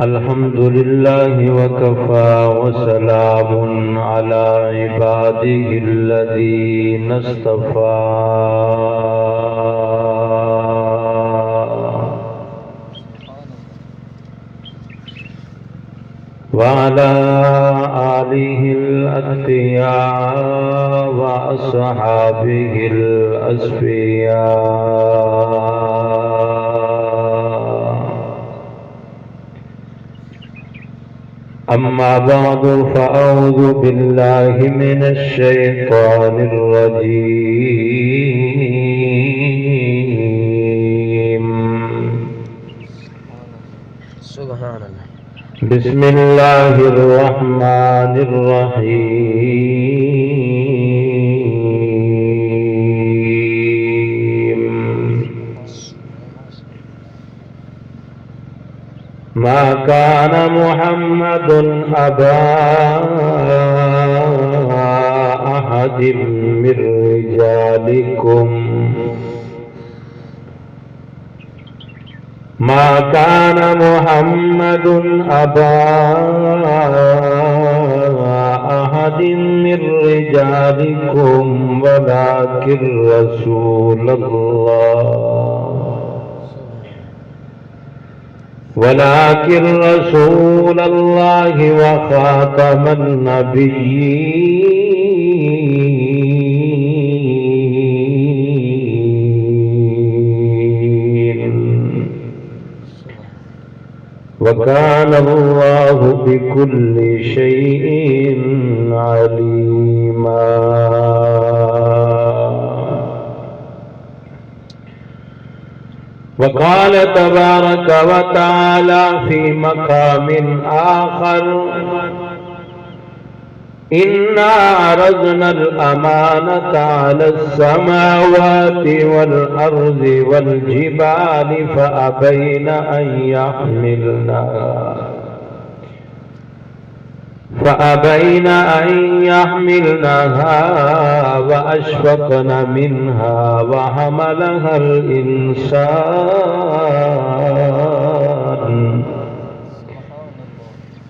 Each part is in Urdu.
الحمد لله وكفى وسلام على عباده الذين اصطفى وعلى آله الأتقياء وأصحابه الأصفياء. أما بعد فأعوذ بالله من الشيطان الرجيم. سبحان الله. بسم الله الرحمن الرحيم. ما كان محمد أبا أحد من رجالكم ما كان محمد أبا أحد من رجالكم ولكن رسول الله وخاتم النبيين وكان الله بكل شيء عليما. وقال تبارك وتعالى في مقام آخر: إنا عرضنا الأمانة على السماوات والأرض والجبال فأبين أن يحملنها وأشفقن منها وحملها الإنسان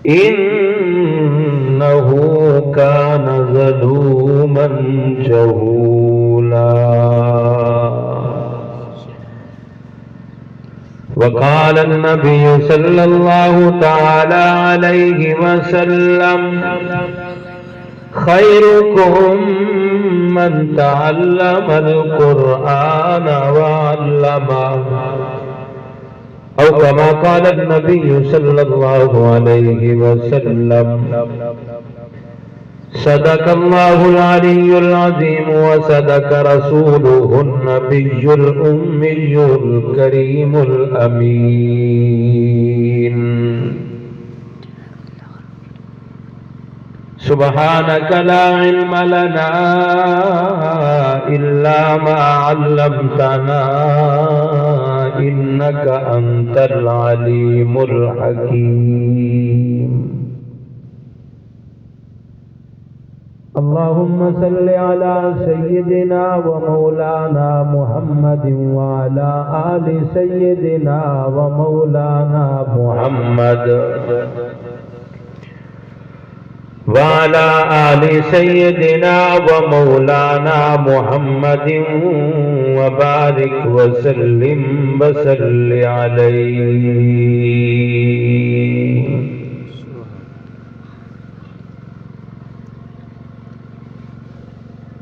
إنه كان ظلوما جهولا. وقال النبي صلى الله تعالى عليه وسلم: خيركم من تعلم القرآن وعلمه، أو كما قال النبي صلى الله عليه وسلم. صدق الله العلي العظيم وصدق رسوله النبي الأمي الكريم الأمين. سبحانك لا علم لنا إلا ما علمتنا إنك أنت العليم الحكيم. اللهم صل على سيدنا ومولانا محمد وعلى آل سيدنا ومولانا محمد وعلى آل سيدنا ومولانا محمد وبارك وسلم وصل عليه.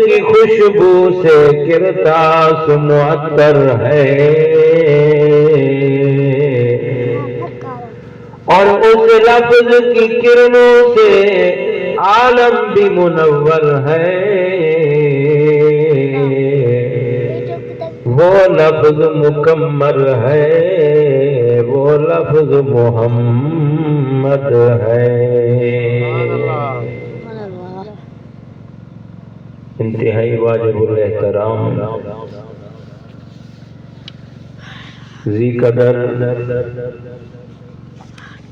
کی خوشبو سے کرتاس معطر ہے، اور اس لفظ کی کرنوں سے عالم بھی منور ہے۔ وہ لفظ مکمل ہے، وہ لفظ محمد ہے۔ انتہائی واجب الاحترام، ذی قدر،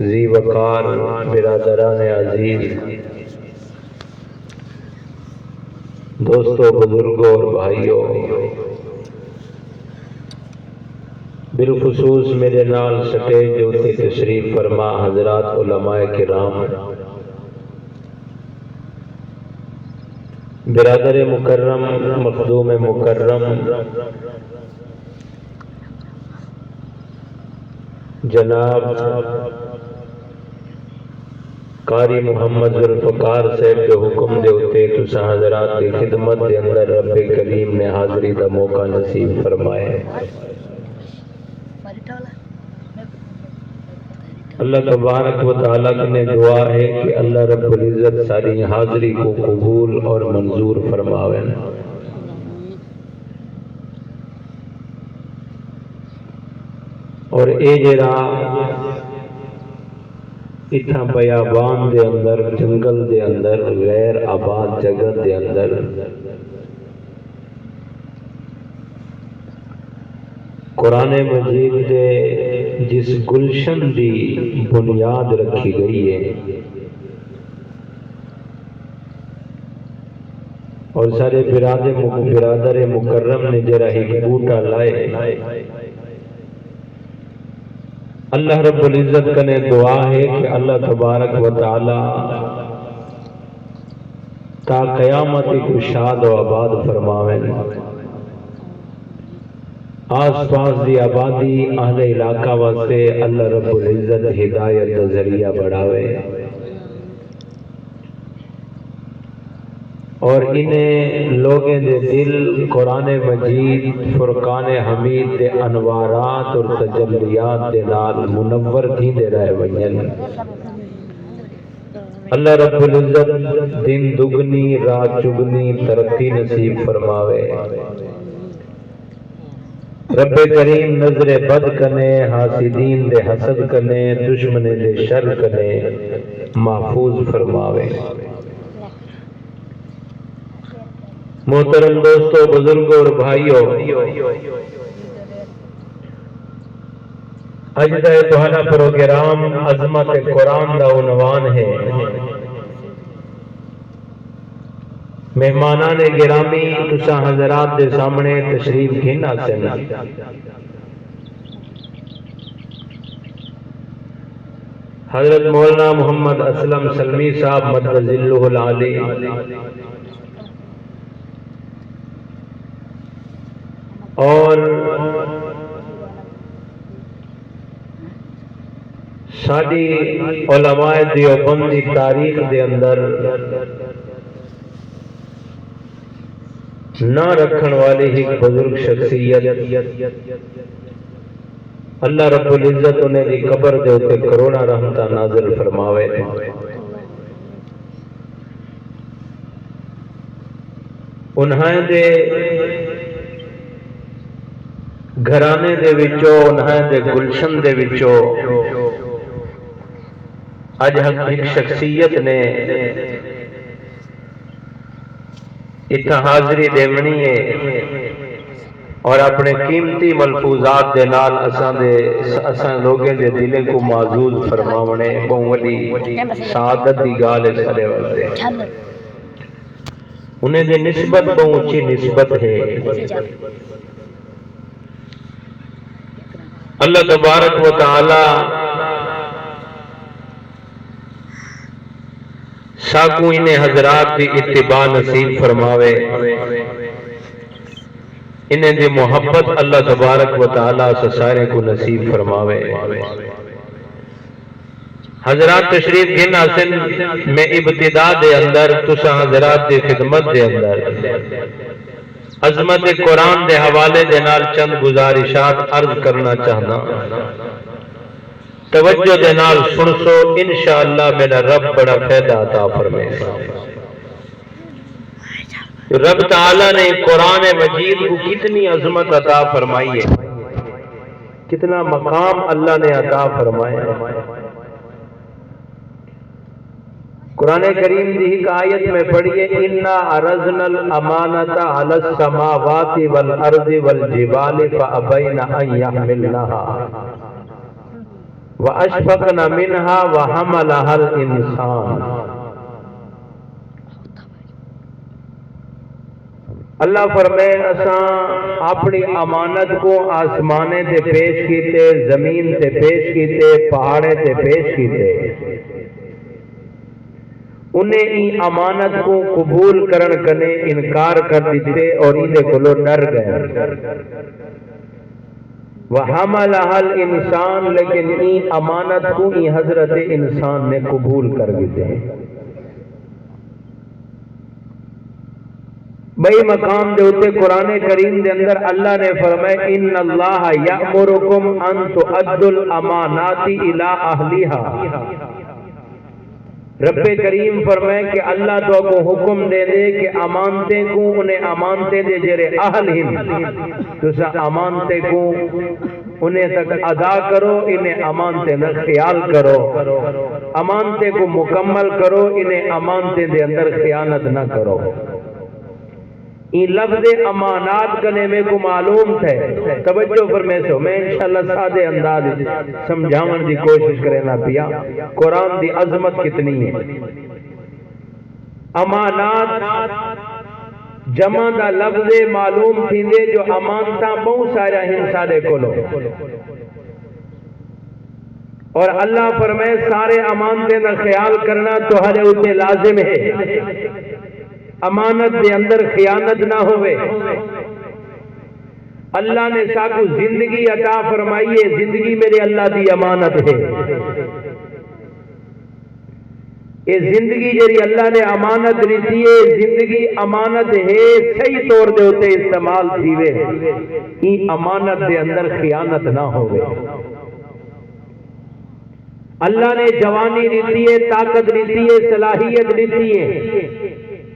ذی وقار برادران عزیز، دوستوں، بزرگوں اور بھائیوں، بالخصوص میرے نال سٹیج ہوتے تشریف فرما حضرات علماء کرام، برادر مکرم، مخدوم مکرم، جناب قاری محمد ذوالفقار صاحب کے حکم دے ہوتے تساں حضرات کی خدمت دے اندر رب کریم نے حاضری دا موقع نصیب فرمائے۔ اللہ تبارک و تعالیٰ نے دعا ہے کہ اللہ رب العزت ساری حاضری کو قبول اور منظور فرماوے۔ اور اے جڑا اتنا بیابان دے اندر، جنگل دے اندر، غیر آباد جگہ دے اندر قرآن مجید دے جس گلشن دی بنیاد رکھی گئی ہے، اور سارے برادر مکرم نے جرا ایک بوٹا لائے، اللہ رب العزت کنے دعا ہے کہ اللہ تبارک و تعالی تا قیامت کو شاد و آباد فرماویں، آس پاس دی آبادی اہل علاقہ واسطے اللہ رب العزت ہدایت دا ذریعہ بڑھاوے، اور انہیں لوگیں دے دل قرآن مجید فرقان حمید دے انوارات اور تجلیات دے نال منور تھی دے رہے ونجن۔ اللہ رب العزت دن دگنی رات چگنی ترقی نصیب فرماوے، رب کریم نظر بد کنے، حاسدین دے حسد کنے، دشمن دے شر کنے محفوظ فرماوے۔ محترم دوستو، بزرگوں اور بھائیوں، اج دا تہاڈا پروگرام عظمت قرآن دا عنوان ہے۔ مہمانان گرامی تساں حضرات دے سامنے تشریف گھن آسن، حضرت مولانا محمد اسلم سلمی صاحب مدد ذلہ العالی، اور ساری علماء دیوبند دی تاریخ دے اندر نہ رکھن والی ایک بزرگ شخصیت، اللہ رب العزت انہیں دی قبر دے اوتے کروڑا رحمتہ نازل فرماوے۔ انہیں دے گھرانے دے وچوں، انہیں دے گلشن دے وچوں اج ایک شخصیت نے اتنا حاضری دیونی ہے، اور اپنے قیمتی ملفوظات دے نال اساں لوگیں دے دلیں کو معزول فرماونے بہت وڈی سعادت دی گال ہے سارے واسطے۔ انہیں دے نسبت بہت اونچی نسبت ہے۔ اللہ تبارک و تعالی ساکو انہیں حضرات دی اتباع نصیب فرماوے، انہیں دی محبت اللہ تبارک و تعالی سے سارے کو نصیب فرماوے۔ حضرات تشریف گن حسن میں ابتدا دے اندر تسا حضرات دے خدمت دے اندر عظمت قرآن دے حوالے دے نال چند گزارشات عرض کرنا چاہنا، توجہ دے نال سن سو، انشاءاللہ میرا رب بڑا فائدہ عطا فرمائے گا۔ رب تعالیٰ نے قرآن مجید کو کتنی عظمت عطا فرمائی ہے، کتنا مقام اللہ نے عطا فرمایا ہے۔ قرآن کریم دی ایک آیت میں پڑھیے، اِنَّا عَرَضْنَا الْأَمَانَةَ عَلَى السَّمَاوَاتِ وَالْأَرْضِ وَالْجِبَالِ فَأَبَيْنَ أَن يَحْمِلْنَهَا وَأَشْفَقْنَ مِنْهَا وَحَمَلَهَا الْإِنسَانُ۔ اللہ فرمائے اساں اپنی امانت کو آسمانے تے پیش کیتے، زمین تے پیش کیتے، پہاڑے تے پیش کیتے، انہیں ای امانت کو قبول کرن کنے انکار کر دیتے اور انہیں کلو ڈر گئے۔ وَحَمَلَهَا الْإِنسَانُ، لیکن ای امانت کو ای حضرت انسان نے قبول کر دیتے ہیں۔ بھئی مقام دے ہوتے قرآن کریم دے اندر اللہ نے فرمائے، اِنَّ اللَّهَ يَأْمُرُكُمْ أَن تُؤَدُّوا الْأَمَانَاتِ إِلَىٰ أَهْلِهَا۔ رب کریم فرمائے کہ اللہ تو کو حکم دے دے کہ امانتے کو انہیں امانتے دے جرے اہل ہن، تو سا امانتے کو انہیں تک ادا کرو، انہیں امانتے نہ خیال کرو، امانتے کو مکمل کرو، انہیں امانتے دے اندر خیانت نہ کرو۔ این لفظ امانات کنے میں کو معلوم تھے، توجہ فرمے سو، میں انشاءاللہ سادے انداز سمجھاون دی کوشش کرنا پیا قرآن دی عظمت کتنی ہے۔ امانات جمع دا لفظ معلوم تھی دے جو امانتا بہت سارا ہنسا دے کلو، اور اللہ فرمائے سارے امانتے نہ خیال کرنا تو ہر اسے لازم ہے، امانت دے اندر خیانت نہ ہوئے۔ اللہ نے ساکو زندگی عطا فرمائی ہے، زندگی میرے اللہ دی امانت ہے۔ یہ زندگی جری اللہ نے امانت لیتی ہے، زندگی امانت ہے، صحیح طور دے ہوتے استعمال تھیوے، یہ امانت دے اندر خیانت نہ ہوئے۔ اللہ نے جوانی لیتی ہے، طاقت لیتی ہے، صلاحیت لیتی ہے،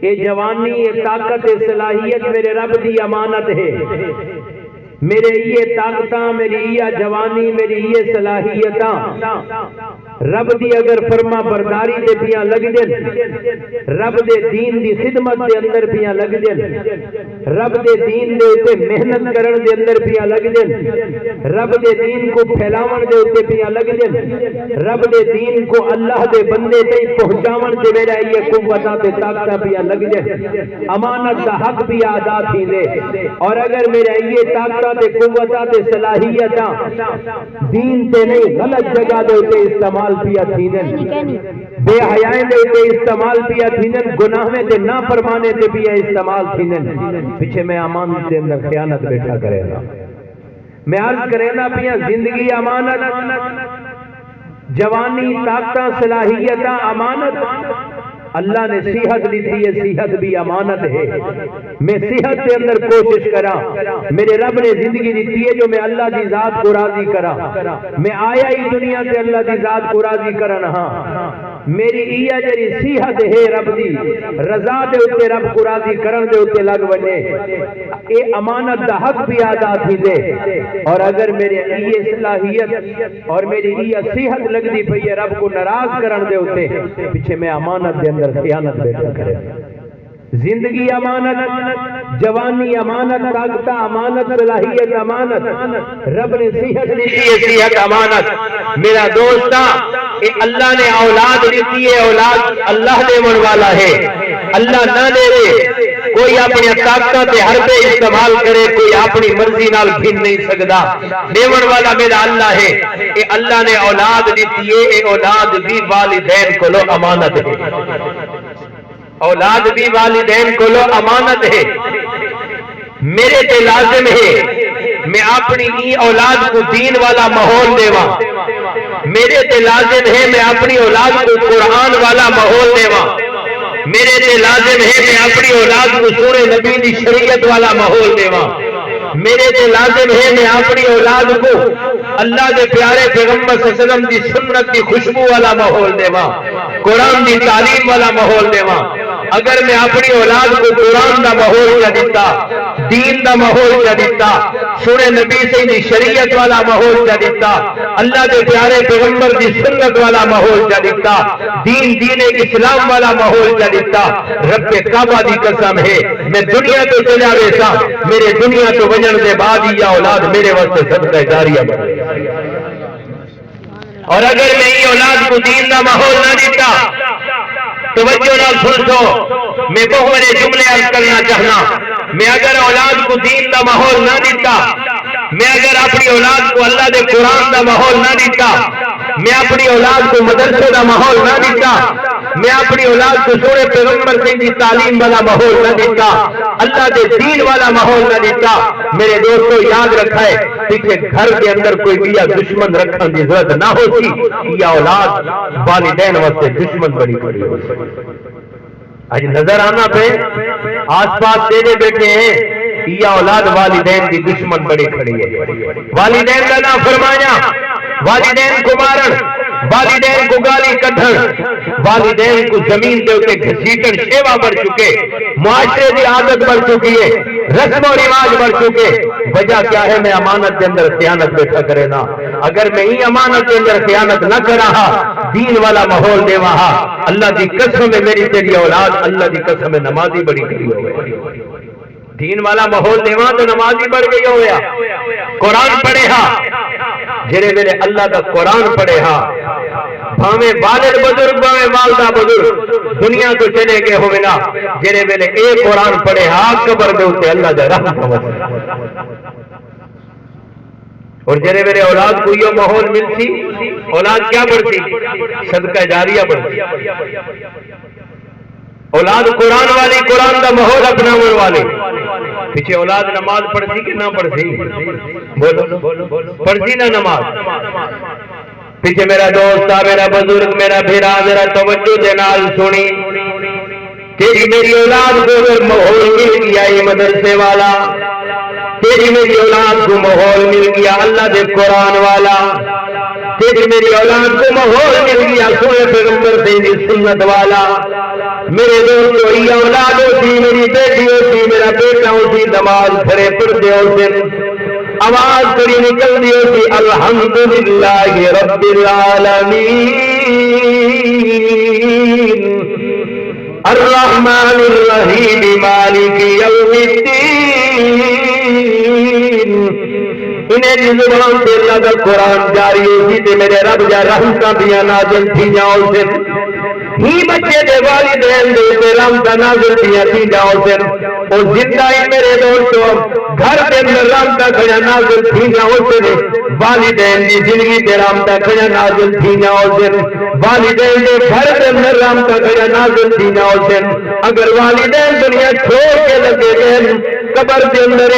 یہ جوانی، یہ طاقت، یہ صلاحیت میرے رب دی امانت ہے۔ میرے یہ طاقتاں، میری یہ جوانی، میری یہ صلاحیتاں رب دی اگر فرما برداری دے پیاں لگ جن، رب دے دین دی خدمت دے اندر پیاں لگ جن، رب دے دین دے اتے محنت کرن دے اندر پیاں لگ جن، رب دے دین کو پھیلاون دے اتے پیاں لگ جن، رب دے دین کو اللہ دے بندے تے پہنچاون دے میرا یہ قوتاں تے طاقتاں پیاں لگ جن، امانت دا حق بھی ادا تھی دے۔ اور اگر میرا یہ طاقتاں تے قوتاں تے صلاحیتاں دین تے نہیں غلط جگہ دے اتے استعمال پیا تھینن، بے حیائیں دے تے استعمال پیا تھینن، گناہ میں تے نا فرمانے تے پیا استعمال تھینن، پیچھے میں امانت دے اندر خیانت بیٹھا کرے گا۔ میں عرض کرے نا پیا زندگی امانت، جوانی طاقتاں صلاحیتاں امانت، اللہ نے صحت لیتی ہے، صحت بھی امانت ہے۔ میں صحت کے اندر کوشش کرا، میرے رب نے زندگی دیتی ہے جو میں اللہ دی ذات کو راضی کرا، میں آیا ہی دنیا سے اللہ دی ذات کو راضی کرنا، ہاں میری ایہ جری صحت ہے رب دی رضا دے اتے رب کو راضی کرن دے اتے لگ ونے، اے امانت دا حق بھی ادا تھی دے۔ اور اگر میرے ایہ صلاحیت اور میری ایہ صحت لگ دی پئی ہے رب کو ناراض کرن دے اتے، پیچھے میں امانت دے اندر خیانت بیٹھا کرے۔ زندگی امانت، جوانی امانت، طاقت امانت، صلاحیت امانت، رب نے صحت دیتی ہے، صحت امانت۔ میرا دوستا اللہ نے اولاد دیتی ہے، اولاد اللہ دیون والا ہے، اللہ نہ دے دے۔ کوئی اپنی طاقت تے ہر پہ استعمال کرے، کوئی اپنی مرضی نال بھن نہیں سکدا، دیون والا میرا اللہ ہے۔ اے اللہ نے اولاد دیتی ہے، اے اولاد بھی والدین کو لو امانت ہے، اولاد بھی والدین کو لو امانت ہے۔ میرے تے لازم ہے میں اپنی ای اولاد کو دین والا ماحول دیواں، میرے تے لازم ہے میں اپنی اولاد کو قرآن والا ماحول دیواں، میرے تے لازم ہے میں اپنی اولاد کو سونے نبی دی شریعت والا ماحول دیواں، میرے تے لازم ہے میں اپنی اولاد کو اللہ دے پیارے پیغمبر صلی اللہ علیہ وسلم دی سنت دی خوشبو والا ماحول دیواں، قرآن دی تعلیم والا ماحول دیواں۔ اگر میں اپنی اولاد کو قرآن دا ماحول کیا دیتا، دین دا ماحول کیا دیتا، سونے نبی سے دی شریعت والا ماحول کیا دیتا، اللہ دے پیارے پیغمبر دی سنت والا ماحول کیا دیتا، دین اسلام والا ماحول کیا دیتا، رب کعبہ دی قسم ہے میں دنیا تو چلا ویسا، میرے دنیا تو وجن دے بعد ہی یا اولاد میرے واسطے صدقہ جاریہ بن۔ اور اگر میں یہ اولاد کو دین دا ماحول نہ دیتا، توجہ نہ سنو، میں بہت بڑے جملے عرض کرنا چاہنا، میں اگر اولاد کو دین دا ماحول نہ دیتا، میں اگر اپنی اولاد کو اللہ دے قرآن دا ماحول نہ دیتا، میں اپنی اولاد کو مدرسے دا ماحول نہ دیتا، میں اپنی اولاد کو سونے پیغمبر سے دی تعلیم والا ماحول نہ دیتا، اللہ دے دین والا ماحول نہ دیتا، میرے دوستو یاد رکھا ہے کہ گھر کے اندر کوئی بھی دشمن رکھنے کی ضرورت نہ ہوتی، یہ اولاد والدین واسطے دشمن بڑی بڑی ہوتی۔ آج نظر آنا پہ آس پاس تیرے بیٹے ہیں، یہ اولاد والدین کی دشمن بڑی کھڑی ہے، والدین کا نام فرمایا، والدین کو مارن، والدین کو گالی کٹھن، والدین کو زمین دے کے گھسیٹن شیوا بڑھ چکے، معاشرے کی عادت بڑھ چکی ہے، رسم و رواج بڑھ چکے۔ وجہ کیا ہے؟ میں امانت کے اندر خیانت بیٹھا کرے نا، اگر میں ہی امانت کے اندر خیانت نہ کرا، دین والا ماحول دے وہاں، اللہ دی قسم میں میری تیری اولاد اللہ دی قسم میں نمازی بڑی کری ہو گئی، دین والا ماحول دے وہاں تو نمازی بڑھ گئی ہو گیا، قرآن پڑھے ہاں، جرے میرے اللہ دا قرآن پڑھے ہاں، بھاویں والد بزرگ بھاویں والدہ بزرگ دنیا تو چلے گئے ہوئے نا، جرے میرے ایک قرآن پڑھے ہاں قبر دے ہوتے اللہ دا رحم سمجھ۔ اور جرے میرے اولاد کو یہ ماحول ملتی، اولاد کیا بڑھتی؟ صدقہ جاریہ بڑھتی، اولاد قرآن والی، قرآن دا ماحول اپناون والی۔ پیچھے اولاد نماز پڑھتی کہ نہ پڑھتی؟ بولو پڑھتی نہ نماز؟ پیچھے میرا دوست میرا بزرگ میرا بھیرا ذرا توجہ دے نال سنی، تیری میری اولاد کو اگر ماحول مل گیا یہ مدرسے والا، تیری میری اولاد کو ماحول مل گیا اللہ دے قرآن والا، تیری میری اولاد کو ماحول مل گیا سونے پیغمبر سے سنت والا، میرے دوستو یہ اولاد ہوتی، میری بیٹی ہوتی، میرا بیٹا ہوتی، نماز کھڑے پڑھتے ہوتے، آواز کڑی نکل دی ہوتی الحمدللہ رب العالمین الرحمن الرحیم مالک یوم الدین، انہیں جی زبان سے اللہ کا قرآن جاری ہوتی تھے، میرے رب جا رحمتاں دیا نازل تھی جاؤ سے ہی بچے دے والدین دے رحمتاں نازل تھی جاؤ سے، اور زندہ ہی میرے دوستو گھر کے اندر رحمتاں کھڑا نازل تھی جاؤ سے، والدین دی زندگی دے رحمتاں کھڑا نازل تھی جاؤ سے، والدین دے گھر کے اندر رحمتاں کھڑا نازل تھی جاؤ سے۔ اگر والدین دنیا چھوڑ کے لگے گئے قبر کے اندر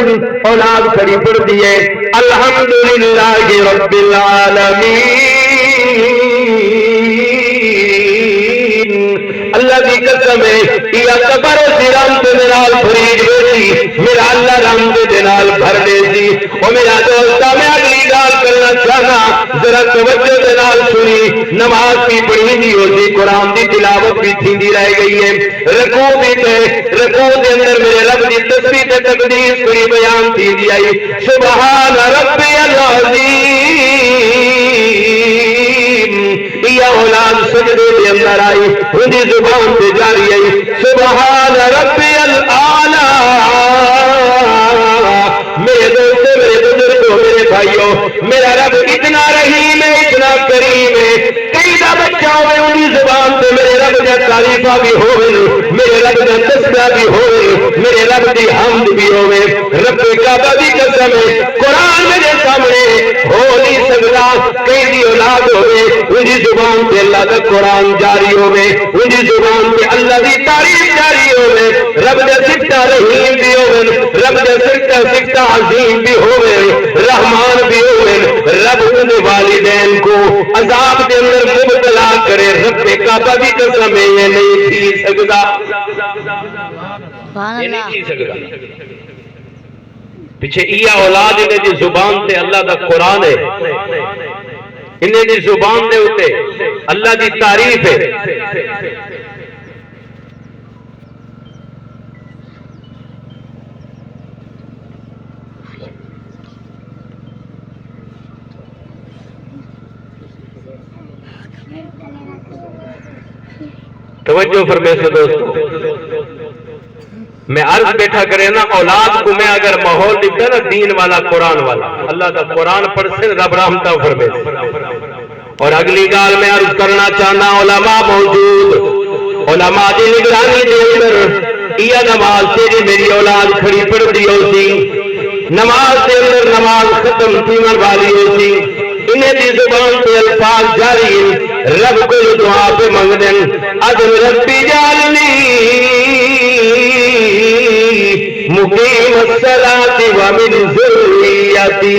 اولاد کھڑی پڑ دیے الحمدللہ رب العالمین، اللہ کی قسم ہے یہ قبر سے رحمت دے نال بھری ہوئی، میرا اللہ رحمت دے نال بھر دے سی۔ او میرا دوست میں اگلی گل کرنا چاہنا، ذرا توجہ دے نال سنی، نماز بھی پڑھی دی ہوتی، قرآن دی تلاوت بھی تھیندی رہ گئی ہے، رکوع بھی تے رکوع دے اندر میرے رب دی تسبیح تے تقدیس پوری بیان تھیندی آئی، سبحان ربی العظیم، یہ اولاد سجدے دے اندر آئی، اندی زبان سے جاری آئی سبحان ربی الاعلی۔ میرے دوستو میرے بزرگوں میرے بھائیوں، میرا رب اتنا رحیم ہے اتنا کریم ہے، کئی دا بچہ ہوئے اندی زبان سے میرے رب دیا تعریفاں بھی ہوئے، میرے رب دا تسبیح بھی ہوئے، میرے رب دی حمد بھی ہوئے، رب کعبہ دی قسم ہے قرآن میرے سامنے ہو نہیں سکتا، کہیں دی اولاد ہوئے ان دی زبان پہ اللہ دا قرآن جاری ہوئے، ان دی زبان پہ اللہ دی تعریف جاری ہوئے، رب دا سکتہ رحیم بھی ہوئے، رب دا سکتہ عظیم بھی ہوئے، رحمان بھی ہوئے، رب ان والدین کو عذاب کے اندر مبتلا کرے، رب کعبہ بھی قسم ہے یہ نہیں تھی سکتا، یہ نہیں تھی سکتا۔ پیچھے ایا اولاد انہیں دی زبان تے اللہ دا قرآن ہے، انہیں دی زبان دے ہوتے اللہ دی تعریف ہے۔ توجہ فرمائے سے دوستو، میں عرض بیٹھا کرے نا اولاد کو میں اگر ماحول دیتا نا دین والا قرآن والا اللہ دا قرآن پڑھ سے رب رحمتہ فرمائے۔ اور اگلی گال میں عرض کرنا چاہنا علماء موجود، علماء دی نگرانی دے اندر یہ نماز تیری میری اولاد کھڑی پڑھ دی ہوتی، نماز دے اندر نماز ختم تیمن والی ہوتی، انہیں دی زبان پہ الفاظ جاری رب کو دعا پہ منگ دیں، اذن ربی جالنی مقیم الصلاة ومن ذریتی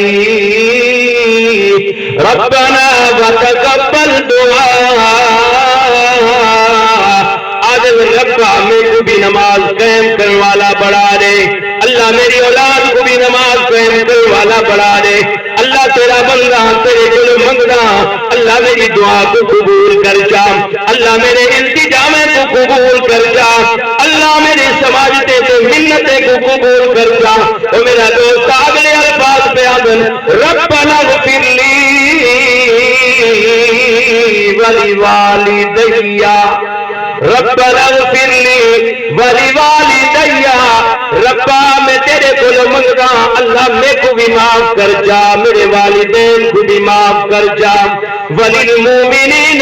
ربنا وتقبل دعا، ربا میں کو بھی نماز قائم کرنے والا بڑھا دے، اللہ میری اولاد کو بھی نماز قائم کرنے والا بڑھا دے، اللہ تیرا بندہ تیرے دل منگنا، اللہ میری دعا کو قبول کر جا، اللہ میرے التجام کو قبول کر جا، اللہ میری سماجتے سے منتیں کو قبول کر جا۔ تو میرا دوست اگلے الفاظ پہ آدن ربنا اغفر لی ولی والدیا، ربنا اغفر لی ولی والدیا، ربا میں تیرے کو منگا اللہ میں کو بھی معاف کر جا، میرے والدین کو بھی معاف کر جا، وللمومنین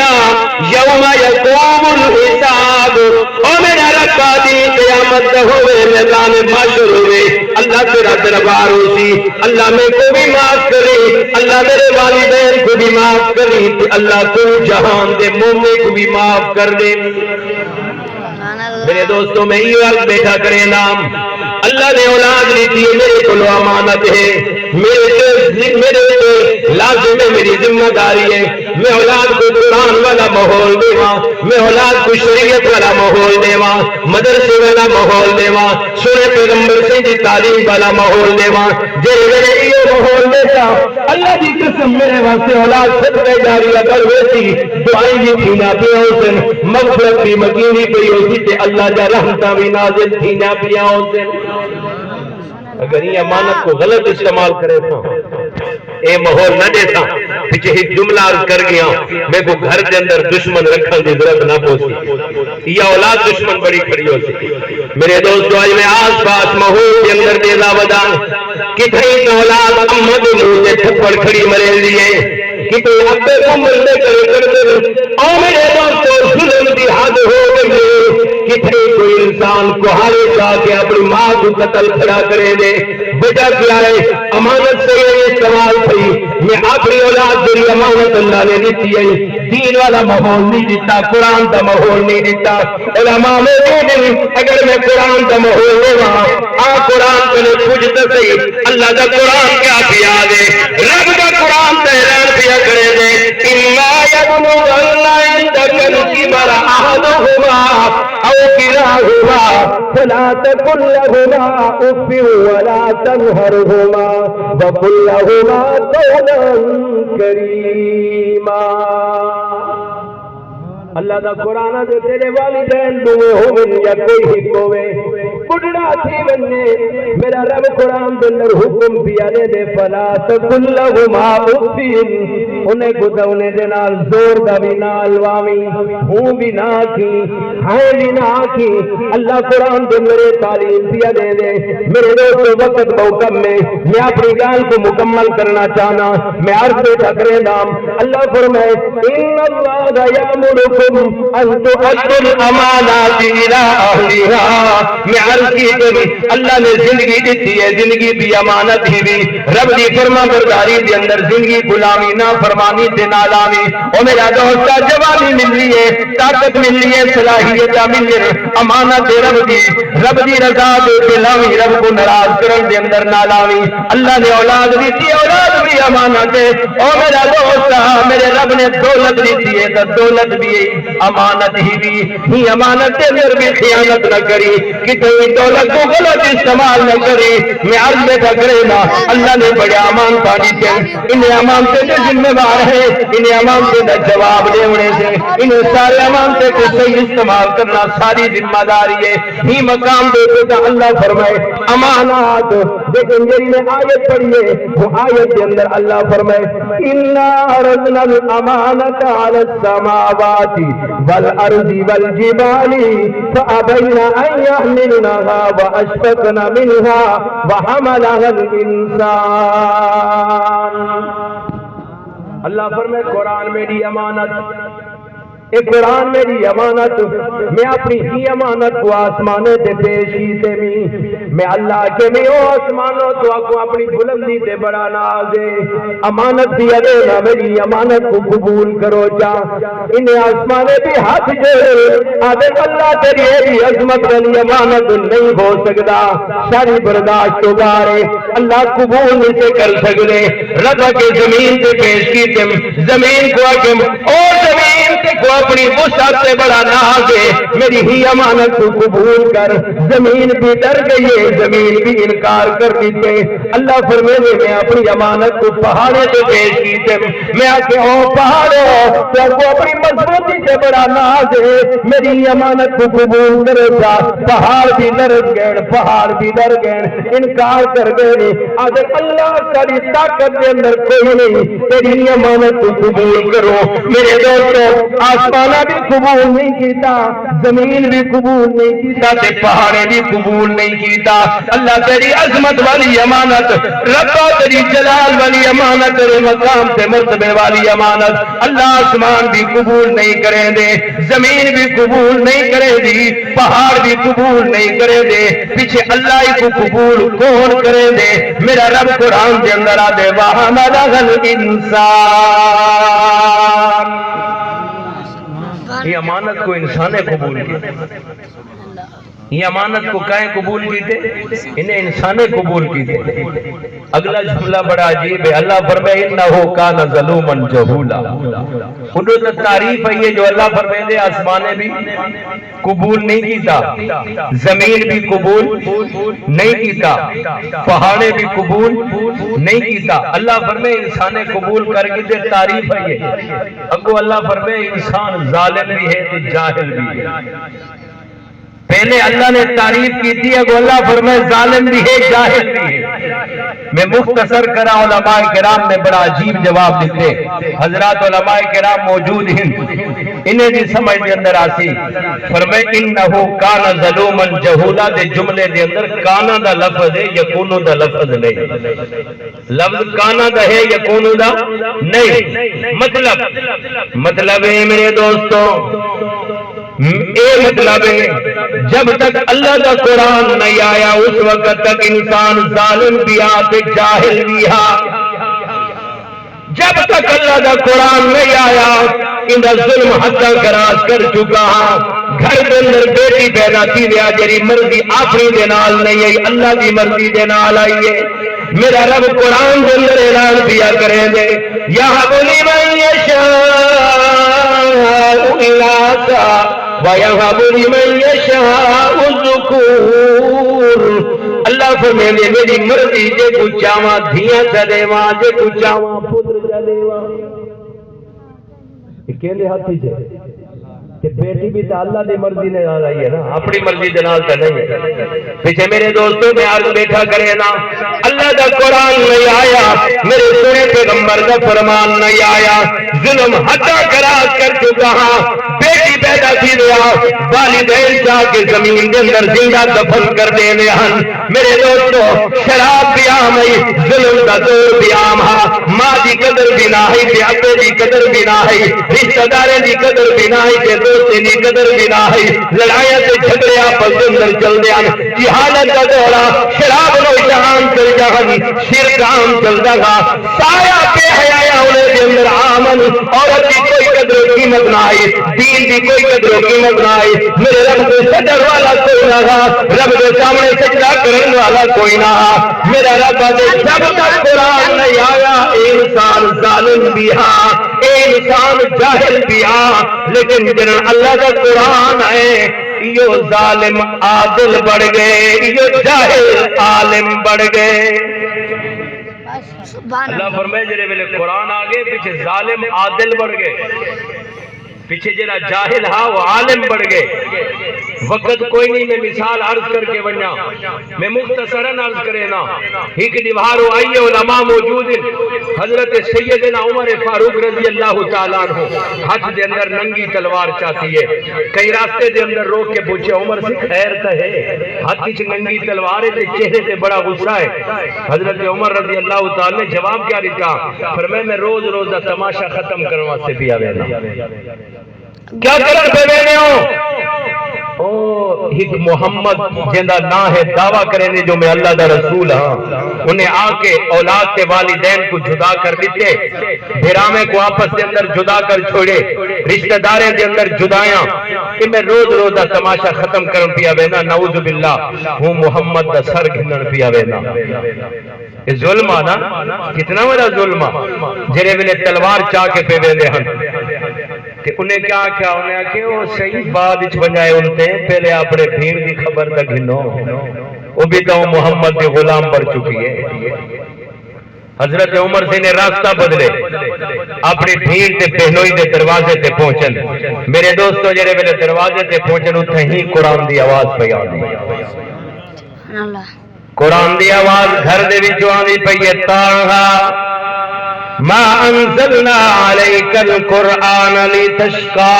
یوم یقوم الحساب، او میرا ربا دی قیامت ہوئے میدان محشر ہوئے اللہ تیرا دربار ہوسی، اللہ میں کو بھی معاف کرے، اللہ میرے والدین کو بھی معاف کرے، اللہ تو جہان دے مومن کو بھی معاف کر دے۔ میرے دوستوں میں یہ وقت بیٹھا کرے نام اللہ نے اولاد لی تھی، میرے کو امانت ہے، میرے لازم ہے، میری ذمہ داری ہے، میں اولاد کو قرآن والا ماحول دیواں، میں اولاد کو شریعت والا ماحول دیواں، مدرسے والا ماحول دیواں، سنے پیغمبر سے دی تعلیم والا ماحول دیواں، جے میرے یہ ماحول دیتا اللہ کی قسم میرے واسطے اولاد صدقہ جاریہ کر ویسی دعائیں بھی تھی نہ پہ ہوسن، مغفرت بھی مکینی پہ ہوسی تے اللہ جا رحمتہ بھی نازل تھی نہ پہ ہوسن۔ اگر یہ امانت کو غلط استعمال کرے تھا اے ماحول نہ دیتا، پیچھے ایک جملہ عرض کر گیا، میں کو گھر کے اندر دشمن رکھن دی ضرورت نہ پوسی، یہ اولاد دشمن بڑی کھڑی ہو سی۔ میرے دوستو آج میں آس پاس ماحول کے اندر دیزا ودا کتنی اولاد امد منہ سے تھپڑ کھڑی مرے لیے، کتنی ابے کو ملنے کرے، او میرے دوستو ظلم دی حد ہو گئی، کتنے کوئی انسان کو ہارے جا کے اپنی ماں کو قتل کھڑا کرے دے، وجہ کیا ہے؟ امانت سے یہ سوال تھی، میں اپنی اولاد میری امانت اللہ نے دیتی ہے، دین والا ماحول نہیں دیتا، قرآن کا ماحول نہیں دیتا، علماء میں دن اگر میں قرآن کا ماحول دے وہاں قرآن کو نے کچھ تو صحیح اللہ کا قرآن کیا پیا دے، رب کا قرآن تحران پیا کرے دے، اِنَّا يَبْلُغَنَّ عِندَكَ الْكِبَرَ أَحَدُهُمَا أَوْ كِلَاهُمَا فَلَا تَقُل لَّهُمَا أُفٍّ وَلَا تَنْهَرْهُمَا وَقُل لَّهُمَا قَوْلًا كَرِيمًا۔ اللہ دا قرآن دے تیرے والدین دوے ہوئے یا کوئی ہی ہوئے، بڑھڑا تھی ونے میرا رب قرآن دے اندر حکم دیا دے فلا تقل لهما اف انہیں گدونے دے نال زور دا بھی نال واوی ہوں بھی نہ کی ہائے بھی نہ کی اللہ قرآن دے میرے تعلیم دیا دے میرے دوستو وقت بہت کم میں اپنی گال کو مکمل کرنا چاہنا میں عرض پہ ٹھکرے نام اللہ فرمائے ان اللہ یامرکم ان تؤدوا الامانات الى اہلها میں عرض کی کہ اللہ نے زندگی دیتی ہے زندگی بھی امانت ہی بھی رب دی فرما برداری دے اندر زندگی غلامی نہ فرمانی تے نالامی او میرا دوستا جوانی مل رہی ہے طاقت مل رہی ہے صلاحیت مل رہی ہے امانت رب دی رضا دے دلاوی رب کو ناراض کرن دے اندر نالامی اللہ نے اولاد دیتی اولاد بھی امانت ہے او میرا دوستا میرے رب نے دولت دیتی ہے تو دولت بھی امانت ہی امانت دے اندر بھی خیانت نہ کری کہ کوئی دولت کو غلط استعمال نہ کری میں عرض میں ٹھکرے نا اللہ نے بڑے امانتاں دیتے انہیں امانتے سے ذمہ دار ہے انہیں امانتے کا جواب دینے سے انہیں سارے امانتے کو صحیح استعمال کرنا ساری ذمہ داری ہے ہی مقام دیتے تو اللہ فرمائے امانات لیکن جی میں آیت پڑھیے وہ آیت کے اندر اللہ فرمائے اِنَّا عَرَضْنَا الْأَمَانَةَ عَلَى السَّمَاوَاتِ وَالْأَرْضِ وَالْجِبَالِ فَأَبَيْنَ أَن يَحْمِلْنَهَا وَأَشْفَقْنَ مِنْهَا وَحَمَلَهَا الْإِنسَانُ اللہ فرمائے قرآن میری امانت ایک قرآن میری امانت میں اپنی ہی امانت کو آسمانے تے پیش کیتے میں اللہ کے میں او آسمانوں تو کو اپنی بلندی تے بڑا نازے امانت دیا دے نا میری امانت کو قبول کرو جا انہیں آسمانے بھی ہاتھ جوڑے آدھے اللہ تیری بھی عظمت والی امانت نہیں ہو سکتا ساری برداشت تو بارے اللہ قبول نہیں سے کر سکتے رب کے زمین تے پیش کیتے زمین کو حکم اور زمین تے کو اپنی وسعت سے بڑا ناز ہے میری ہی امانت کو قبول کر زمین بھی ڈر گئی ہے زمین بھی انکار کر دیتے اللہ فرمائے میں اپنی امانت کو پہاڑے سے پیش کیتے میں آکے او پہاڑے تو کو اپنی مضبوطی سے بڑا ناز ہے میری ہی امانت کو قبول کرو جا پہاڑ بھی ڈر گئے انکار کر گئے آدھے اللہ ساری طاقت کے اندر کوئی نہیں تیری ہی امانت کو قبول کرو میرے دوستو آسمانہ بھی قبول نہیں کیتا زمین بھی قبول نہیں کیتا تے پہاڑے بھی قبول نہیں کیتا اللہ تیری عظمت والی امانت ربا تیری جلال والی امانت تیرے مقام سے مرتبے والی امانت اللہ آسمان بھی قبول نہیں کریں دے زمین بھی قبول نہیں کریں دی پہاڑ بھی قبول نہیں کریں دے پیچھے اللہ ہی کو قبول کون کریں دے میرا رب قرآن کے اندر آدے وَحَمَلَهَا الْإِنسَانُ یہ امانت کو انسان نے قبول کی یہ امانت کو کہیں قبول کیتے انہیں انسان نے قبول کیتے اگلا جملہ بڑا عجیب ہے اللہ فرمائے انہو کان ظلوما جہولا انہوں نے تعریف ہے یہ جو اللہ فرمائے دے آسمانے بھی قبول نہیں کیتا زمین بھی قبول نہیں کیتا پہاڑے بھی قبول نہیں کیتا اللہ فرمائے انسان نے قبول کر کے دے تعریف ہے یہ اگو اللہ فرمائے انسان ظالم بھی ہے تو جاہل بھی ہے پہلے اللہ نے تعریف کی تھی اگو اللہ فرمائے ظالم بھی ہے جاہل بھی ہے میں مختصر کرا علماء کرام نے بڑا عجیب جواب دیتے حضرات علماء کرام موجود ہیں انہیں بھی سمجھ دے اندر آسی فرمائے انہو کانا ظلوما جہولا دے جملے دے اندر کانا دا لفظ ہے یکونو دا لفظ نہیں لفظ کانا دا ہے یکونو دا نہیں مطلب ہے میرے دوستوں اے مطلب ہے جب تک اللہ کا قرآن نہیں آیا اس وقت تک انسان ظالم بھی آتے جاہل بھی جب تک اللہ کا قرآن نہیں آیا ان کا ظلم حد کراس کر چکا گھر کے اندر بیٹی پیدا کی دیا جری مرضی اپنی دے نال نہیں آئی اللہ کی مرضی دے نال آئی ہے میرا رب قرآن کے اندر اعلان کیا کریں دے یہب لمن یشاء اناثا وَيَهَبُ لِمَن يَشَاءُ الذُّكُورَ اللہ فرمائے میری مرضی جے کو چاواں دھیاں چا دیواں جے کو چاواں پتر چا دیواں یہ کہندے ہاتھی جے کہ بیٹی بھی تو اللہ دی مرضی نے نال آئی ہے نا، اپنی مرضی دے نال تو نہیں ہے۔ پیچھے میرے دوستوں میں عرض بیٹھا کرے نا، اللہ دا قرآن نہیں آیا، میرے سنے پیغمبر دا فرمان نہیں آیا، ظلم حدا کرا کر چکا ہاں، بیٹی پیدا کی دیا والدین جا کے زمین دے اندر زندہ دفن کر دینے ہن۔ میرے دوستوں شراب بھی عام ہے، ظلم دا دور بھی عام ہے، ماں دی قدر بھی نہ ہے، ابے دی قدر بھی نہ ہے، رشتہ داریں دی قدر بھی نہ ہے، دوستی دی قدر بھی نہ ہے، لڑائیاں تے جھگڑے آپس دے اندر چل دے ہیں، جہالت دا دورہ شراب نو جہان چل جہان، شرک عام چل جگہ، سایہ بے حیایا ہونے دے اندر آمن، عورت دی کوئی قدر و قیمت نہ آئی، دین دی کوئی قدر و قیمت نہ آئی، میرے رب دے سجر والا کوئی نہ رہا، رب دے سامنے سجدہ کرنے والا کوئی نہ رہا، میرا رب دے جب تک قرآن نہیں آیا، انسان ظالم بھی ہاں، انسان جاہل بھی ہاں، لیکن جنہاں اللہ کا قرآن ہے یہ ظالم عادل بڑھ گئے، یہ جاہل عالم بڑھ گئے۔ اللہ فرمائے جڑے ویلے قرآن آگے پیچھے ظالم عادل بڑھ گئے، پیچھے جڑا جاہل ہا وہ عالم بڑھ گئے۔ وقت کوئی نہیں، میں مثال عرض کر کے بنیا، میں مختصراً عرض کرے نا، ایک دیوارو آئیے علماء موجود ہیں، حضرت سیدنا عمر فاروق رضی اللہ تعالیٰ عنہ ہاتھ دے اندر ننگی تلوار چاہتی ہے، کئی راستے دے اندر روک کے پوچھے عمر سے خیر تا ہے، ہاتھ کی ننگی تلوار ہے، چہرے تے بڑا غصہ ہے۔ حضرت عمر رضی اللہ تعالیٰ نے جواب کیا لکھا، فرمایا میں روز روزہ تماشا ختم کروا سے بھی آوے نا، کیا کرن پہ وینے ہو؟ ایک محمد جندہ نا ہے دعویٰ کرنے جو میں اللہ دا رسول ہاں، انہیں آ کے اولاد کے والدین کو جدا کر دیتے، بھیرامے کو آپس دے اندر جدا کر چھوڑے، رشتہ داریں دے اندر جدایاں، کہ میں روز روزہ تماشا ختم کرن پیا وینا، نعوذ باللہ ہوں محمد دا سر گھنن پیا وینا۔ یہ ظلم آنا کتنا بڑا ظلم آ، جرے میں نے تلوار چاہ کے پہ ویندے ہن، کہ انہیں کیا کیا، انہیں کہ وہ صحیح بات اچھ بنائے انتے پہلے اپنے بھیڑ دی خبر تک گھنو، وہ بھی تو محمد دی غلام بڑھ چکی ہے۔ حضرت عمر سے نے راستہ بدلے، اپنی بھیڑ تے بہنوئی دے دروازے تے پہنچن، میرے دوستو جرے میرے دروازے تے پہنچن اتھے ہی قرآن دی آواز پہ آنی، قرآن دی آواز گھر دے بھی جوانی پہ یہ تاہا ما انزلنا علیک القرآن لتشقا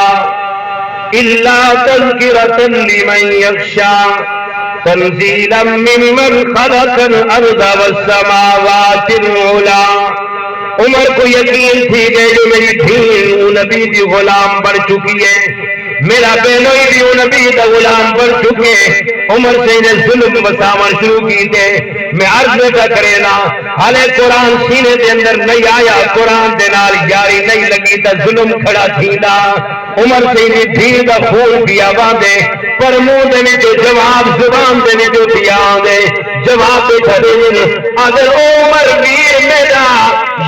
الا تذکرة لمن یخشا تنزیلا ممن خلق الارض والسماوات العلا۔ عمر کو یقین تھی کہ جو میری بھیڑ نبی دی غلام بڑھ چکی ہے، میرا بہنوئی بھی نبی دا غلام بڑھ چکے، عمر سے انہیں ظلم مسامن شروع کی تھے۔ میں عرض بیٹا کرے نا، حالے قرآن سینے دے اندر نہیں آیا، قرآن دے نال یاری نہیں لگی تا ظلم کھڑا تھینا، عمر سے انہیں بھیڑ دا خون پیا باندے، پر منہ دے جو جواب زبان دے جو پیا دے جواب بیٹھا دے، اگر عمر ویر میرا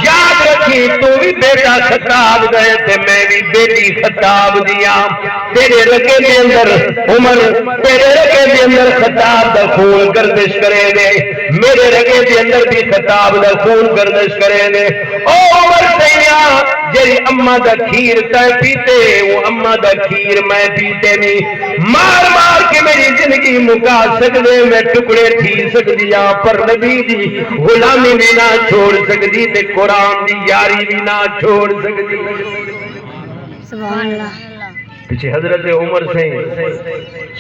یاد رکھی تو بھی بیٹا خطاب دے تے میں بھی بیٹی خطاب دیا، تیرے رکے دے اندر عمر تیرے رکے دے اندر خطاب دا خون گردش کرے دے، میرے رکے دے اندر بھی خطاب دا خون گردش کرے دے۔ او عمر سیاں جیری اممہ دا کھیر تے پیتے، وہ اممہ دا کھیر میں پیتے نہیں، مار مار کے میری زندگی مکا سکدے، میں ٹکڑے تھی سکدیا، پر نبی دی غلامی بھی نہ چھوڑ سکدی تے قرآن دی یاری بھی نہ چھوڑ سکدی۔ سبحان اللہ۔ پیچھے حضرت عمر سے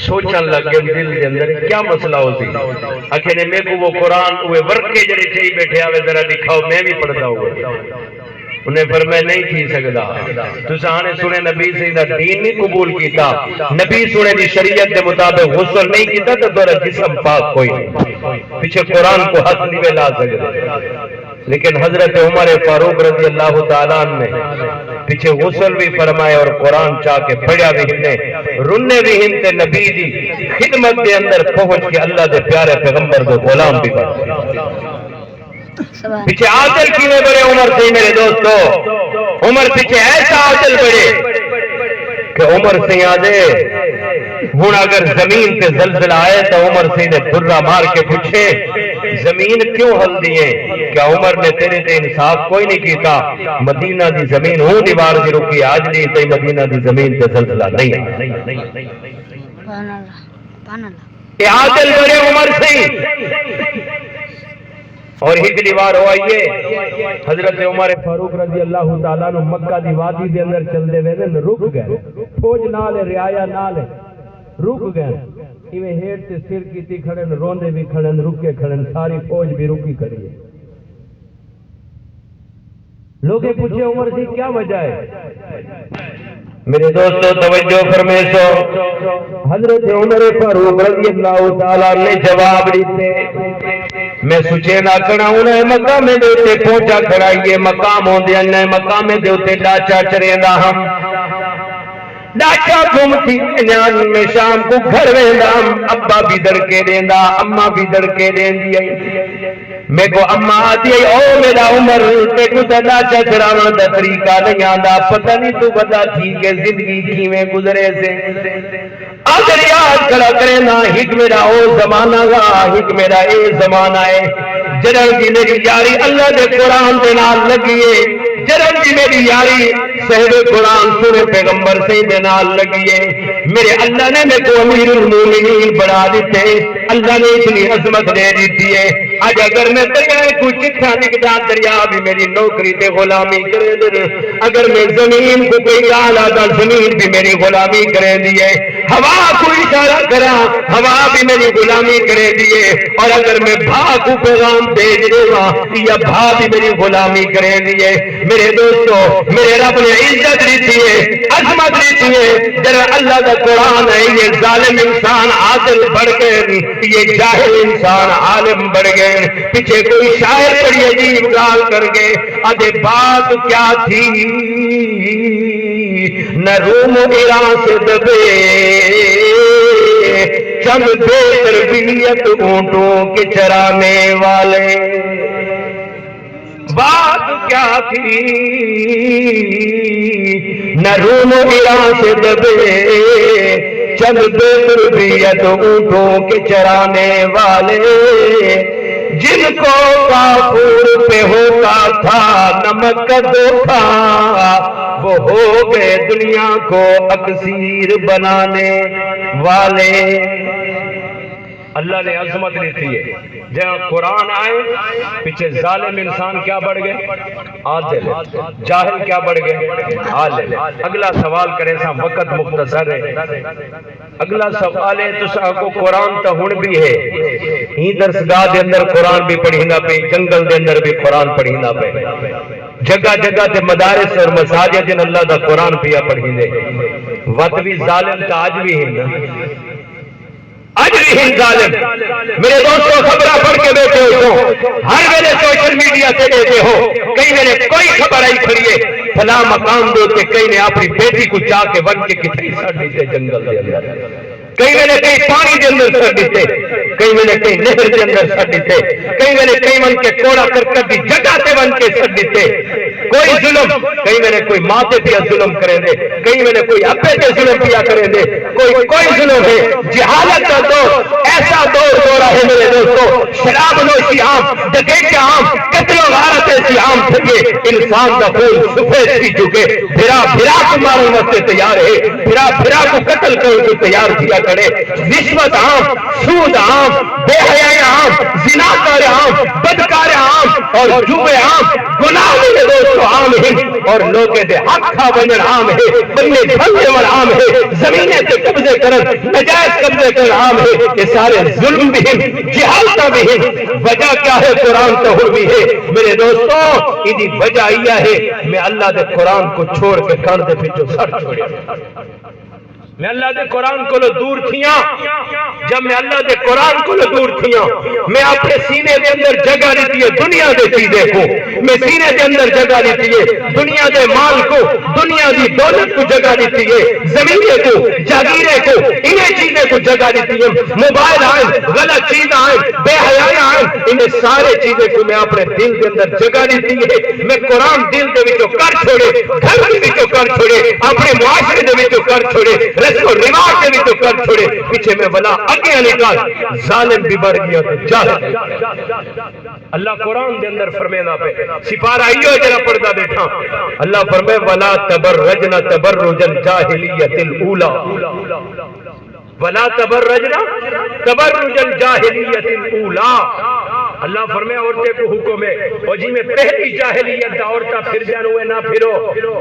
سوچن لگے دل کے اندر کیا مسئلہ ہوتی، اکھینے میں کو وہ قرآن ہوئے ورکے جڑے چاہی بیٹھے آوے ذرا دکھاؤ میں بھی پڑھتا ہوں، انہیں فرمایا نہیں تھی سکتا، تو سہانے سنے نبی سے دین نہیں قبول کیتا، نبی سنے دی شریعت دے مطابق غسل نہیں کیتا تو دورہ جسم پاک کوئی نہیں، پیچھے قرآن کو ہاتھ نہیں لا سکتے، لیکن حضرت عمر فاروق رضی اللہ تعالیٰ نے پیچھے غسل بھی فرمائے اور قرآن چاہ کے پڑھا بھی ہنے، رنے بھی ہنتے نبی دی خدمت دے اندر پہنچ کے اللہ دے پیارے پیغمبر کو غلام بھی بنا۔ پیچھے عادل کینے بڑے عمر سے میرے دوستو، عمر پیچھے ایسا عادل بڑے کہ عمر سے آدھے ہوں اگر زمین تے زلزلہ آئے تو عمر سے نے دھرا مار کے پوچھے زمین کیوں ہل دیے؟ کیا عمر نے تیرے تے انصاف کوئی نہیں کیتا؟ مدینہ دی زمین ہوں دیوار دی رکی آج نہیں تے مدینہ دی زمین تے زلزلہ نہیں آیا۔ سبحان اللہ سبحان اللہ کہ عادل بڑے عمر سے اور ایک دیوار ہو آئیے حضرت عمر فاروق رضی اللہ تعالیٰ نے مکہ دی وادی دے اندر چل دے وے رک گئے، فوج نال رعایا نال رک گئے، ایویں ہیٹ تے سر کیتی کھڑے روندے بھی کھڑے رکے کھڑے ساری فوج بھی رکی کھڑی ہے۔ لوگے پوچھے عمر سی کیا وجہ ہے؟ میرے دوستو توجہ فرمیسو، حضرت عمر فاروق رضی اللہ تعالیٰ نے جواب دیتے میں سوچے نہ کھڑا انہیں مقام دے اتے پہنچا کھڑائیے مقام ہوں دے انہیں مقام دے اتے ڈاچا چریندا ہم ڈاچا گھومتی انیان میں شام کو گھر ویندا ہم ابا بھی دڑکے دیندا اماں بھی دڑکے دیندی آئی میں کو اماں آتی ہے او میرا عمر تے کو ڈاچا چراوان دا طریقہ نہیں آندا پتہ نہیں تو بتا تھی کہ زندگی کیویں گزرے سے اگر یاد کھڑا کرے نا ہک میرا او زمانہ گا ہک میرا اے زمانہ ہے جرم دی میری یاری اللہ دے قرآن دے نال لگیے جرم دی میری یاری صحیح قرآن سورہ پیغمبر سے دے نال لگیے میرے اللہ نے میں کو امیر المومنین بڑھا دیتے اللہ نے اتنی عظمت دے دیتی ہے آج اگر میں دریائے کو چٹھا نکدا دریا بھی میری نوکری تے غلامی کرے دے اگر میں زمین کو کوئی گال آدھا زمین بھی میری غلامی کرے دیئے ہوا کو اشارہ کرا ہوا بھی میری غلامی کرے دیئے اور اگر میں بھا کو پیغام دے دے گا یا بھا بھی میری غلامی کرے دیئے میرے دوستو میرے رب نے عزت دیتی ہے عظمت دیتی ہے جرا اللہ کا قرآن ہے یہ ظالم انسان عادل بڑھ گئے یہ جاہل انسان عالم بڑھ گئے پیچھے کوئی شاعر بڑی عجیب گال کر گئے آدھے بات کیا تھی نہ روم ایران سے دبے چند بے تربیت اونٹوں کے چرانے والے بات کیا تھی نہ روم ایران سے دبے چند بے تربیت اونٹوں کے چرانے والے جن کو کافور پہ ہوتا تھا نمک کا دھوکا وہ ہو گئے دنیا کو اکثیر بنانے والے اللہ نے عظمت لیتی ہے جہاں قرآن آئے پیچھے ظالم انسان کیا بڑھ گئے عادل جاہل کیا بڑھ گئے عالم اگلا سوال کرے سا وقت مختصر ہے اگلا سوال ہے تو سا کو قرآن تا ہن بھی ہے ہی درسگاہ دے اندر قرآن بھی پڑھینا پہ جنگل دے اندر بھی قرآن پڑھینا پہ جگہ جگہ تے مدارس اور مساجد جن اللہ دا قرآن پیا پڑھینے وقت بھی ظالم تا آج بھی ہے آج بھی ہیں ظالم میرے دوستوں خبرہ پڑھ کے بیٹھے ہو ہر ویلے سوشل میڈیا سے دیتے ہو کئی میں نے کوئی خبر آئی کھڑیے فلاں مقام دوتے کئی نے اپنی بیٹی کو جا کے ون کے کتنی سڑ دیتے جنگل دے اندر کئی میں نے کئی پانی دے اندر سڑ دیتے کئی میں نے کئی نہر دے اندر سڑ دیتے کئی میں نے کئی ون کے کوڑا کرکٹ دی جگہ سے ون کے سڑ دیتے کوئی ظلم کئی میں نے کوئی ماتے پیا ظلم کریں دے کئی میں نے کوئی اپنے پہ ظلم پیا کریں دے کوئی ظلم ہے جہالت کا دور ایسا دور ہے میرے دوستو شراب نوشی عام ڈکیتی عام قتل و غارت ایسی عام تھے انسان کا خون سفید سی چکے پھرا کو مارنے واسطے تیار ہے پھرا کو قتل کرنے کو تیار کیا کرے رشوت عام سود عام بے حیائی عام زناکار عام بدکار عام اور جوے عام گناہ میرے دوستو عام ہیں اور لوگے دے حق کھا بنر عام ہے بننے بھنگے ور عام ہے زمینیں سے قبضے کرن نجائز قبضے کرن عام ہے یہ سارے ظلم بھی ہیں جہالتہ بھی ہیں وجہ کیا ہے قرآن تو بھی ہے میرے دوستو یہ وجہ یہ ہے میں اللہ دے قرآن کو چھوڑ کے کر دے پھر جو سر چھوڑے میں اللہ دے قرآن کو دور تھیاں جب میں اللہ دے قرآن کو دور تھیاں میں اپنے سینے دے اندر جگہ لیتی ہے دنیا دے چیزیں کو میں سینے دے اندر جگہ لیتی ہے دنیا دے مال کو دنیا دی دولت کو جگہ لیتی ہے زمینیں کو جاگیریں کو انہیں چیزیں کو جگہ لیتی ہے موبائل آئیں غلط چیز آئیں بے حیائی آئیں انہیں سارے چیزیں کو میں اپنے دل کے اندر جگہ دیتی ہے میں قرآن دل دے وچوں کر چھوڑے گھر دے وچوں کر چھوڑے اپنے معاشرے دے وچوں کر چھوڑے رسم و رواج دے وچوں کر چھوڑے پیچھے میں بلا اگے نکال ظالم بھی بڑھ گیا تو جاہل اللہ قرآن دے اندر فرمینا پہ سپارہ ایو جرا پڑھدا بیٹھا اللہ فرمائے ولا تبرجنا تبرج الجاہلیت الاولی ولا تبرجنا تبرج الجاہلیت الاولی اللہ فرمائے عورتیں کو حکم ہے اور جی میں پہلی جاہلیت دا عورتہ پھر جان ہوئے نہ پھرو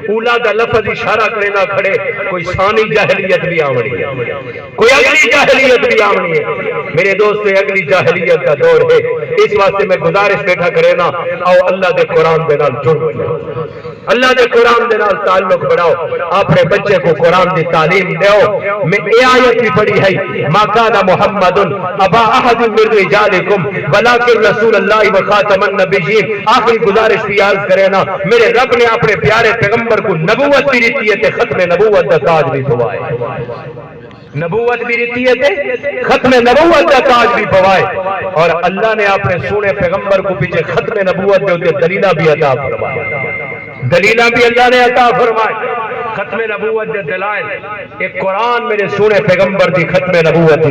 اولا دا لفظ اشارہ کرے نہ کھڑے کوئی ثانی جاہلیت بھی آمنی ہے کوئی اگلی جاہلیت بھی آمنی ہے میرے دوست اگلی جاہلیت کا دور ہے اس واسطے میں گزارش بیٹھا کرے نا آؤ اللہ دے قرآن دے نال جڑ اللہ دے قرآن دے نال تعلق بڑھاؤ اپنے بچے کو قرآن دی تعلیم دیو میں اے آیت بھی پڑھی ہے ما کان محمد ابا احد من رجالکم ولکن رسول اللہ و خاتم النبیین آخری گزارش بھی عرض کرے نا میرے رب نے اپنے پیارے پیغمبر کو نبوت بھی دیتی ہے تے ختم نبوت کا تاج بھی پوائے نبوت بھی دیتی ہے تے ختم نبوت کا تاج بھی پوائے اور اللہ نے اپنے سونے پیغمبر کو پیچھے ختم نبوت دے تے دلیلہ بھی عطا فرمایا دلیلہ بھی اللہ نے عطا فرمائے ختم نبوت دے دلائل ایک قرآن میرے سونے پیغمبر دی ختم نبوت دی